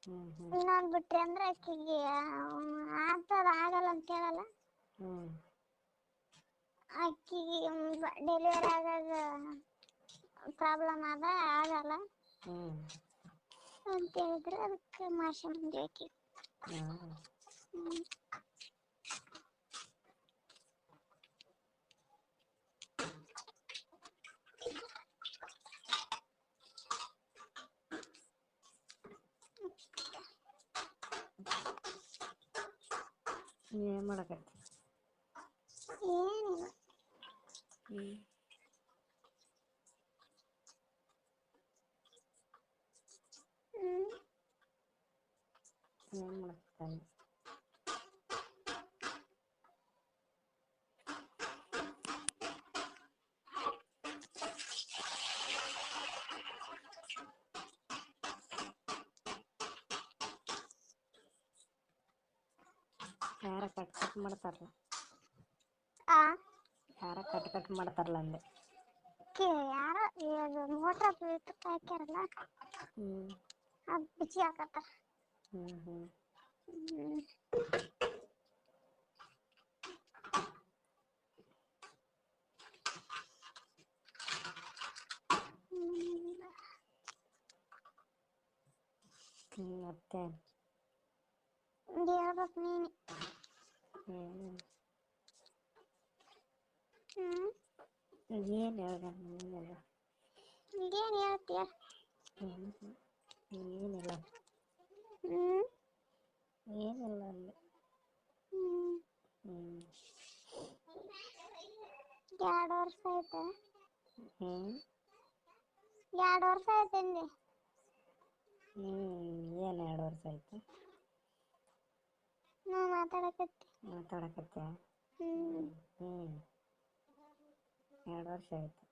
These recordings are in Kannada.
ಇನ್ನೊಂದು ಬಿಟ್ರಿ ಅಂದ್ರೆ ಆಕಿಗೆ ಆಗ್ತದ ಆಗಲ್ಲ ಅಂತ ಹೇಳಲ್ಲ. ಆಕಿಗೆ ಡೆಲಿವರಿ ಆಗಾಗ ಪ್ರಾಬ್ಲಮ್ ಆಗಲ್ಲ ಅಂತ ಹೇಳಿದ್ರೆ ಅದಕ್ಕೆ ಮಾಡ್ಸ್ಕೊಂಡ್ಬಂದ್ವಿ ಆಕಿಗೆ. ಏನ್ ಮಾಡಕತ್ತಿ? ಏನಿಲ್ಲ. ಏನ್ ಮಾಡಕತ್ತಾನಿ? ಯಾರ ಕಟ್ ಮಾಡ್ತಾರಲ್ಲ? ಯಾರ ಕಟ್ ಮಾಡ್ತಾರಲ್ಲ ಅಂದೆ. ಯಾರೋ ಮೋಟ್ರ್ ಹಾಕ್ಯಾರಲ್ಲ ಅದು ಬಿಚ್ಚಿ ಹಾಕತ್ತಾರ. ಮತ್ತೆ ಹೇಳ್ಬೇಕು ನೀನೆ. ಏನ್ ಹೇಳ್ದೆ ನೀನೆಲ್ಲ? ಈಗೇನು ಹೇಳ್ತೀಯ? ಏನಿಲ್ಲ. ಏನಿಲ್ಲ ಅಂದೆ. 2 ವರ್ಷ ಆಯ್ತಾ? 2 ವರ್ಷ ಆಯ್ತಂದೆ. ಏನು 2 ವರ್ಷ ಆಯ್ತು? ನಾವು ಮಾತಾಡಕತ್ತಿ. 2 ವರ್ಷ ಆಯ್ತು.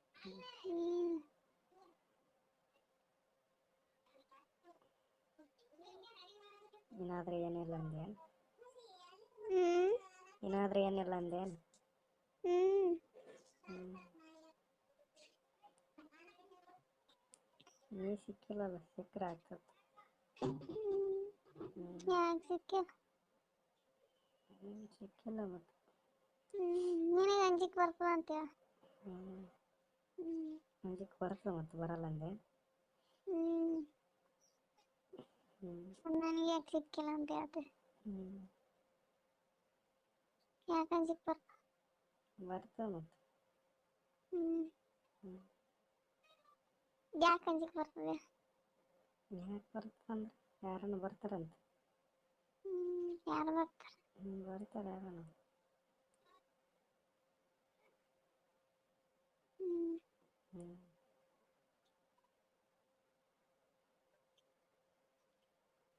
ಏನಾದ್ರೂ ಏನಿಲ್ಲ ಅಂದೆ? ಏನಾದ್ರೂ ಏನಿಲ್ಲ ಅಂದೆ? ನೀ ಸಿಕ್ಕಿಲ್ಲಲ್ಲ, ಸಿಕ್ಕರೆ ಆಗ್ತದೆ. ಯಾಕೆ ಸಿಕ್ಕಿಲ್ಲ? ಸಿಕ್ಕಿಲ್ಲ ಮತ್ತೆ. ನಿನಗೆ ಅಂಜಿಕೆ ಬರ್ತದೆ ಅಂತೀಯ? ಅಂಜಿಕೆ ಬರ್ತದೆ ಮತ್ತೆ, ಬರಲ್ಲ ಅಂದೆ? ನನಗೆ ಯಾಕೆ ಸಿಕ್ಕಿಲ್ಲ ಅಂತ ಹೇಳ್ತೆ? ಯಾಕೆ ಅಂಜಿಕೆ ಬರ್ತದೆ? ಬರ್ತದೆ ಮತ್ತೆ. ಯಾಕೆ ಅಂಜಿಕೆ ಬರ್ತದೆ? ಯಾಕೆ ಬರ್ತದೆ ಅಂದ್ರೆ ಯಾರನ್ನು ಬರ್ತಾರಂತೆ. ಯಾರು ಬರ್ತಾರೆ? ಬರ್ತಾರೆ ಯಾರನ್ನು.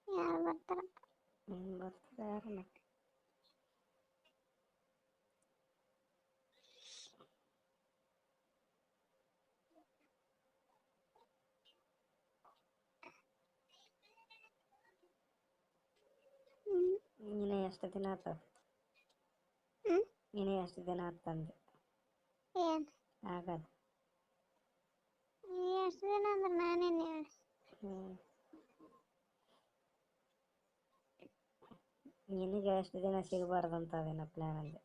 ಯಾರು ಬರ್ತಾರ? ಬರ್ತಾರೆ ಯಾರನ್ನು. ನೀನು ಎಷ್ಟು ದಿನ ಆತ? ನೀನು ಎಷ್ಟು ದಿನ ಆತಂದೆ? ಏನು ಆಗಲ್ಲ. ಎಷ್ಟು ದಿನ ಅಂದ್ರೆ ನಾನೇನು ಹೇಳಿ? ನಿನಗೆ ಎಷ್ಟು ದಿನ ಸಿಗಬಾರ್ದಂತ ಅದೇನೋ ಪ್ಲ್ಯಾನ್ ಅಂದೆ.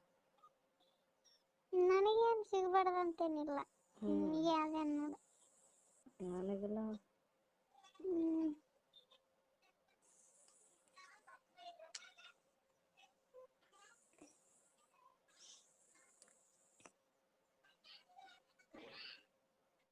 ನನಗೇನು ಸಿಗಬಾರ್ದಂತೇನಿಲ್ಲ. ನಿನಗೆ ಅದೇನು ನೋಡು. ನನಗಿಲ್ಲ.